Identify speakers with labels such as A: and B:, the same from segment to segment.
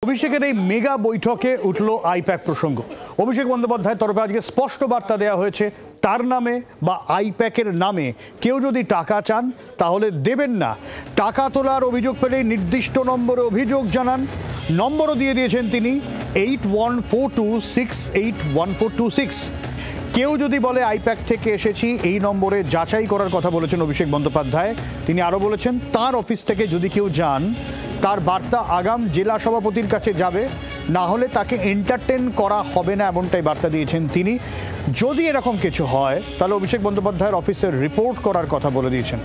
A: অভিষেকের এই মেগা বৈঠকে উঠল আইপ্যাক প্রসঙ্গ। অভিষেক বন্দ্যোপাধ্যায়ের তরফে আজকে স্পষ্ট বার্তা দেওয়া হয়েছে, তার নামে বা আইপ্যাকের নামে কেউ যদি টাকা চান তাহলে দেবেন না। টাকা তোলার অভিযোগ পেলেই নির্দিষ্ট নম্বরে অভিযোগ জানান। নম্বরও দিয়ে দিয়েছেন তিনি 8142681426। কেউ যদি বলে আইপ্যাক থেকে এসেছি, এই নম্বরে যাচাই করার কথা বলেছেন অভিষেক বন্দ্যোপাধ্যায়। তিনি আরও বলেছেন, তার অফিস থেকে যদি কেউ যান তার বার্তা আগাম জেলা সভাপতির কাছে যাবে, না হলে তাকে এন্টারটেন করা হবে না, এমনটাই বার্তা দিয়েছেন তিনি। যদি এরকম কিছু হয় তাহলে অভিষেক বন্দ্যোপাধ্যায়ের অফিসে রিপোর্ট করার কথা বলে দিয়েছেন।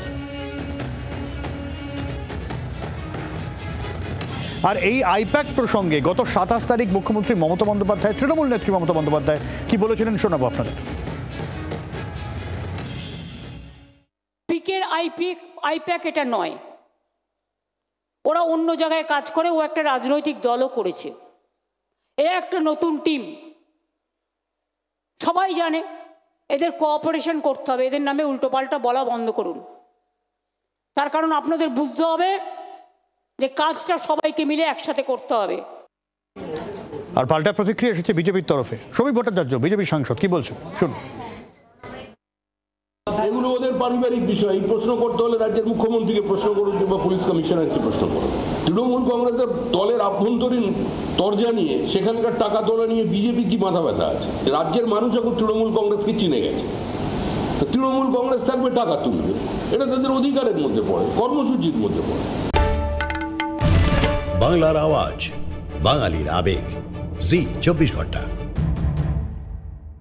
A: আর এই আইপ্যাক প্রসঙ্গে গত 27 তারিখ মুখ্যমন্ত্রী মমতা বন্দ্যোপাধ্যায়, তৃণমূল নেত্রী মমতা বন্দ্যোপাধ্যায় কি বলেছিলেন শোনাবো আপনাদের।
B: আইপ্যাক এটা নয়, ওরা অন্য জায়গায় কাজ করে, ও একটা রাজনৈতিক দলও করেছে। এ একটা নতুন টিম, সবাই জানে। এদের কোঅপারেশন করতে হবে, এদের নামে উল্টোপাল্টা বলা বন্ধ করুন। তার কারণ আপনাদের বুঝতে হবে যে কাজটা সবাইকে মিলে একসাথে করতে হবে।
A: আর পাল্টা প্রতিক্রিয়া এসেছে বিজেপির তরফে। সমীপ ভট্টাচার্য বিজেপি সাংসদ কি বলছেন শুনুন।
C: এগুলো ওদের পারিবারিক বিষয়। এই প্রশ্ন করতে হলে রাজ্যের মুখ্যমন্ত্রীকে প্রশ্ন করুন কিংবা পুলিশ কমিশনারকে প্রশ্ন করুন। তৃণমূল কংগ্রেসের দলের আভ্যন্তরীণ তরজা নিয়ে, সেখানকার টাকা তোলা নিয়ে বিজেপি কি মাথা ব্যথা আছে? রাজ্যের মানুষ এখন তৃণমূল কংগ্রেসকে চিনে গেছে। তৃণমূল কংগ্রেস থাকবে, টাকা তুলবে, এটা তাদের অধিকারের মধ্যে পড়ে, কর্মসূচির মধ্যে পড়ে।
D: বাংলার আওয়াজ, বাঙালির আবেগ, জি 24 ঘন্টা।